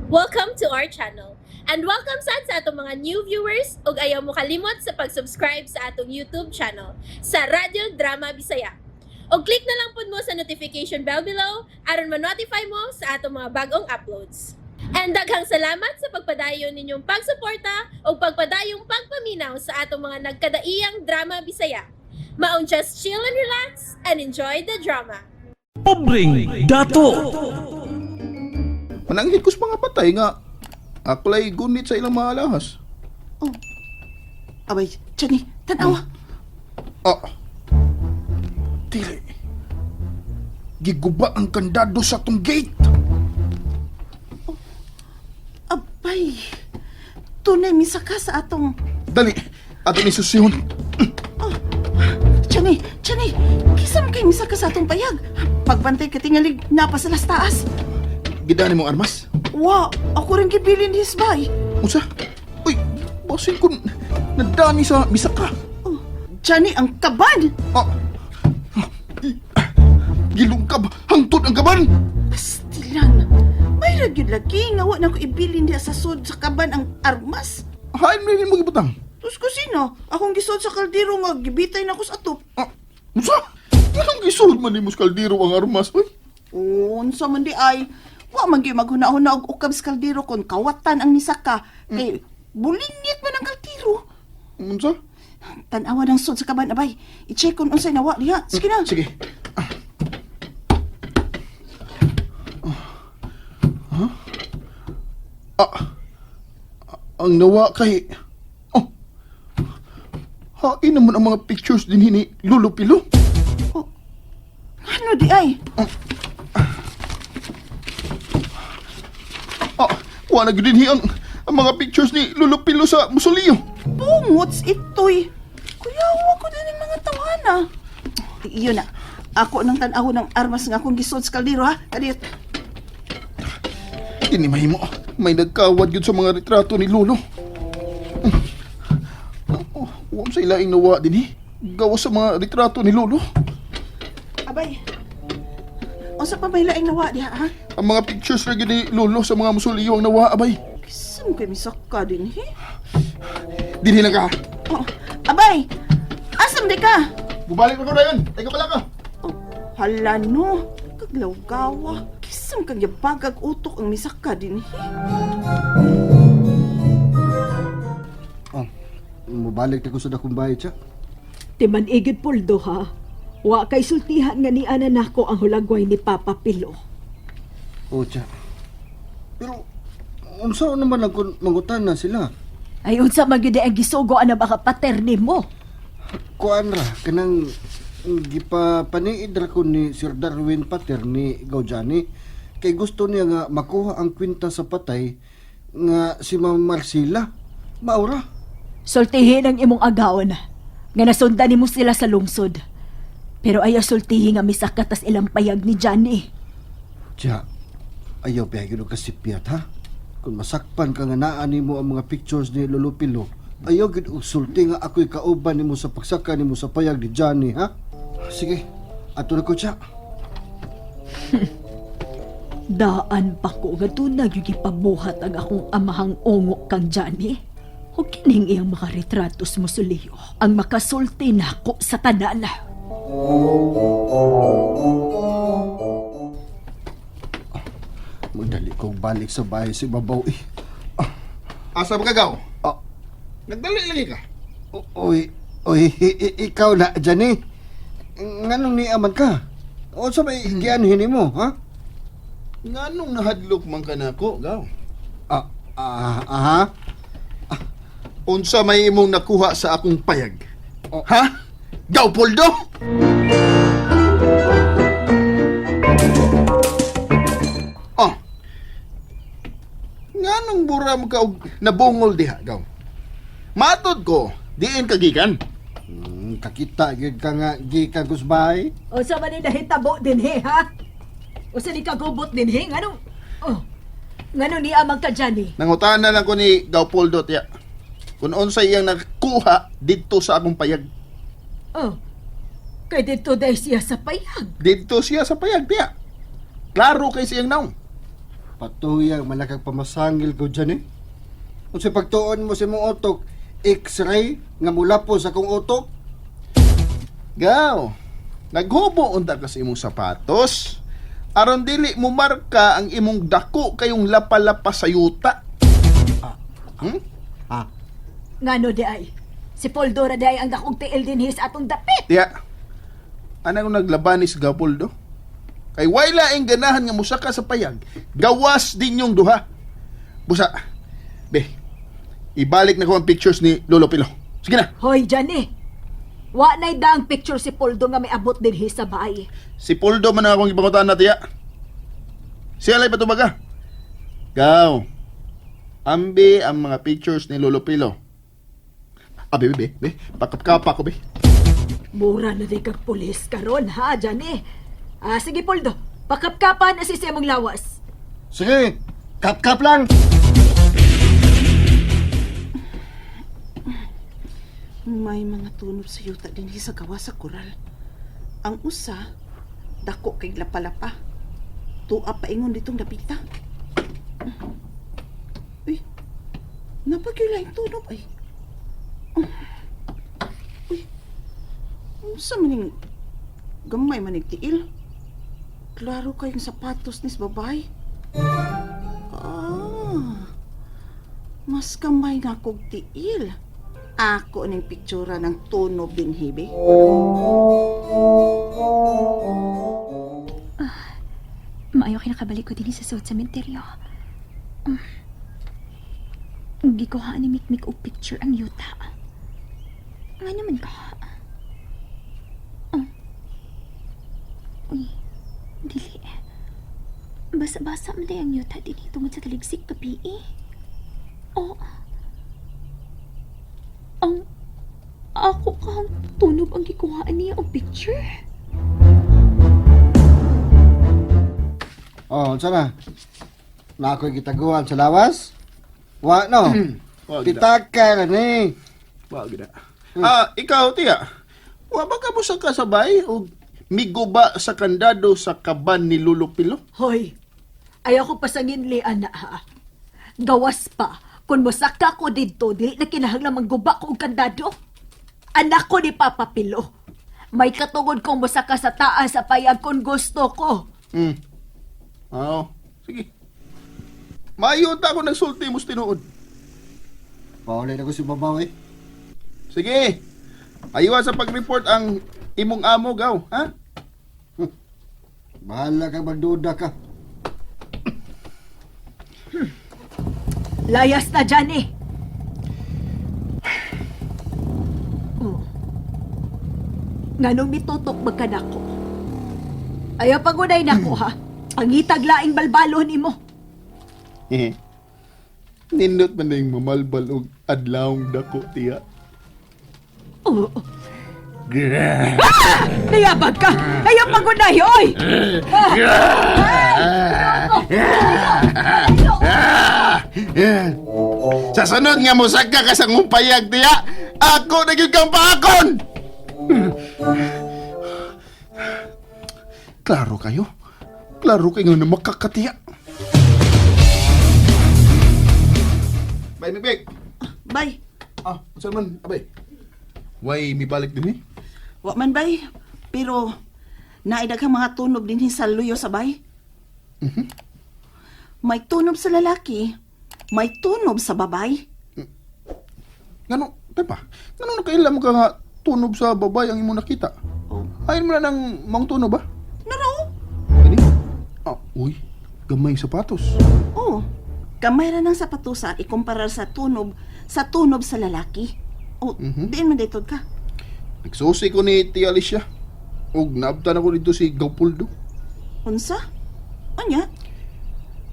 Welcome to our channel. And welcome sa atong mga new viewers ug ayaw mo kalimot sa pag-subscribe sa atong YouTube channel sa Radio Drama Bisaya. O click na lang pud mo sa notification bell below aron ma-notify mo sa atong mga bagong uploads. And daghang salamat sa pagpadayon ninyong pagsuporta o pagpadayong pagpaminaw sa atong mga nagkadaiyang Drama Bisaya. Maong just chill and relax and enjoy the drama. Pobreng dato. Mananghid ko sa mga patay nga ako lay gunit sa ilang mga alahas. Oh. Abay, Johnny, tanawa. Ah. Dili. Giguba ang kandado sa tong gate. Abay, tunay misaka sa atong... Dali, ato ni susihon. Johnny, kisam kay misaka sa atong payag. Pagbantay ka tingalig napa sa las taas. Gidani mo armas. Wa, ako rin gibilin ni Hisbay. Unsa? Uy, basin ko nadani sa misaka. Oh, Johnny, ang kaban. Ah. Gilungkab, hangtod ang kaban. Pastilan, may ragyod lagi nga wa na ko ibilin niya sa sud sa kaban ang armas. Hain mo rin mo gibutang. Tus ko sino? Akong gisod sa kaldero nga gibitay na ko sa atop. Ah, unsa? Anong gisod man ni Muskaldiro ang armas? Uy, Unsa man di ay, wa man gyud maghuna-huna og ukab sa kaldero kon kawatan ang misaka. Kay bulingit man ang kaldero. unsa? Tanawa ng sud sa kaban abay. I-check kung unsay nawa diha. Sige na. Sige. Ang nawa kay... Oh. Hain naman ang mga pictures din ni Lolo Pilo. Ano di ay? Wa na gid din ang mga pictures ni Lolo Pilo sa musoleo. Bungots itoy. Kuyawa ko din ang mga tawhana. Iyon na. Ako nang tanaw ng armas nga akong gisod sa kaldero ha. Kadiyot. Dini mahimo. May nagkawad yun sa mga retrato ni Lolo. Huwag sa ilaing nawa din gawa sa mga retrato ni Lolo. Abay. Unsa pa may laing nawa diha ha? Ang mga pictures na ni Lolo sa mga musoleo ang nawa, abay. Kisam kay misaka din he. Dini na ka. Oh, abay. Asam di ka? Bubalik na ko na yun. Teka pala ka. Oh, hala no. Kaglawgawa. Kisam kang yabagag utok ang misaka din he. Mabalik na ko sa dakong bahay siya. Timan igid puldo ha. Wa kay sultihan nga ni ana nako ang hulagway ni Papa Pilo. O siya. Pero, unsa naman ang mangutan na sila? Ay unsa man gyud ang gisugo ana baka pater nimo? Kuan ra, kanang gipapaniid ra ko ni Sir Darwin Pater ni Gaujani. Kay gusto niya nga makuha ang kwinta sa patay nga si Ma'am Marcela. Maura. Sultihin ang imong agawon nga nasundan nimo sila sa lungsod. Pero ayaw sultihin nga misaka tas ilang payag ni Johnny. Siya, ayaw piyagin o kasipiyat ha? Kung masakpan ka nga naan mo ang mga pictures ni Lolo Pilo, ayaw gid og sulti nga ako'y kauban nimo sa pagsaka nimo sa payag ni Johnny, ha? Sige, ato na ko siya. Daan pa ko nga tunag yung ipabuhat ang akong amahang ongo kang Johnny. O kining iyang mga retratos mo suliyo ang makasulti nako sa tanan. Magdali kong balik sa bahay si Babaw eh. Asa ba kagaw? Ah. Nagdali lagi ka. Oy, ikaw na, Johnny. Nganong ni aman ka? O sa may gianuhin mo, ha? Nganong nahadlok man ka na ko, gaw? Aha. Unsa may imong nakuha sa akong payag? Oh. Ha? Gaw, Poldo? Oh. Nganong buram ka og nabungol diha, gaw? Matod ko, diin kagikan. Kakita, gid ka nga, gikan ko sa bahay. O sa man nahitabo din he ha? O sa ni kagubot din he? Nganong... Oh, nganong ni amang ka Johnny? Nangutan na lang ko ni Gaw Poldo, tiya. Kung unsa iyang nakuha dito sa akong payag. Oh, kay dito dahil siya sa payag. Dito siya sa payag, tiya. Klaro kay siyang naong. Patuyang malakag pamasangil ko dyan eh. Kung sa pagtuon mo sa mong utok, X-ray nga mula po sa kong utok. Gaw, naghubo unta ka sa imong sapatos. Aron dili mo marka ang imong dako kayong lapalapa sa yuta. Ngano di ay? Si Poldora di ay ang dakong tiil din sa atong dapit. Tiya, anong naglabanis gapol do? Kay wala ang ganahan nga musaka sa payag. Gawas din yung duha. Busa, be, ibalik na ko ang pictures ni Lolo Pilo. Sige na. Hoy, Johnny. Wa na'y daang picture si Poldo nga may abot din sa bahay. Si Poldo man ang akong ipangutaan na tiya. Siya lay patubaga. Gaw, ambi ang mga pictures ni Lolo Pilo. Be, pakapkapa ko, be. Mura na di kag pulis karon ha, Johnny. Sige, Poldo. Pakapkapan na si mong lawas. Sige, kap-kap lang. May mga tunog sa yuta din sa gawa sa koral. Ang usa, dako kay lapalapa. Tuwa pa ingon ditong dapita. Uy, napagyula yung tunog ay. Uy, sa maning gamay manig tiil. Klaro kayong sapatos ni sa babae. Mas kamay nga kog tiil. Ako ning pictura ng tunog din hibi. Maayo kinakabalik ko din sa South Cementerio. Gikuhaan ni Mikmik og picture ang yuta. Nga naman ka. Uy, dili. Basa-basa man day ang yuta din tungod sa taligsik kapi eh. Ang ako kang tunog ang gikuhaan niya ang picture. Oh, sana. Na ako'y gitaguan sa lawas? Wa, no? Wa, gida. Pitaka na ni. Wag na. Ikaw, tiya. Wa ba ka mo sa kasabay o migo ba sa kandado sa kaban ni Lolo Pilo? Hoy, ayaw ko pasangin lian na ha. Gawas pa, kung masaka ko dito, di na kinahanglan mangguba ko og kandado. Anak ko ni Papa Pilo. May katungod kong masaka sa taas sa payag kung gusto ko. Oo. Sige. Mayuta ako nagsulti mo tinuod. Paulay na ko si babaw eh. Sige. Aywa sa pag-report ang imong amo, gaw, ha? Bahala ka magduda ka. Layas na dyan eh. Nganong mitutok magkanako. Ayaw pagunay na ko ha. Ang itaglaing balbalon mo. Nindot man na yung mamalbal og adlawng dako, tiya. Oh. Nayabag ka! Ayaw pagunay, oy! Sa sunod nga mo sagka ka sa ngumpayag, tiya, ako na gyud kang paakon! Klaro kayo? Klaro kayo nga na makakatiya. Bay, Mibig! Bay, Saan man, abay? Way, mi balik din eh? wa man bay. Pero, naidaghang mga tunog din sa luyo sa bay. May tunog sa lalaki, may tunog sa babay. Ngano, pa? Ngano nakailam ka nga tunog sa babay ang imo nakita? Oh. Ayon mo na ng mang tunog ba? Naraw? Gani? Uy, gamay sapatos. Oo. Kamay ra ng sapatusa ikumpara sa tunog sa lalaki. O, diin man daytod ka. Nagsusi ko ni Tia Alicia. Og naabtan ako dito si Gawpoldo. Unsa? Anya?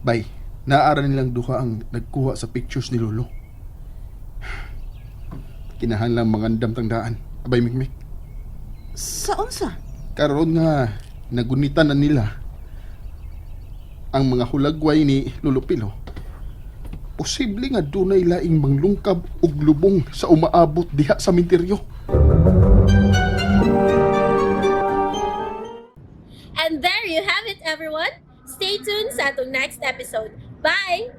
Bay, naara nilang duha ang nagkuha sa pictures ni Lolo. Kinahanglang mangandam tangdaan. Abay, Mikmik. Sa unsa? Karon nga, nagunitan na nila ang mga hulagway ni Lolo Pilo. Posible nga dunay laing manglungkab ug lubong sa umaabot diha sa sementeryo. And there you have it, everyone. stay tuned sa atong next episode. Bye!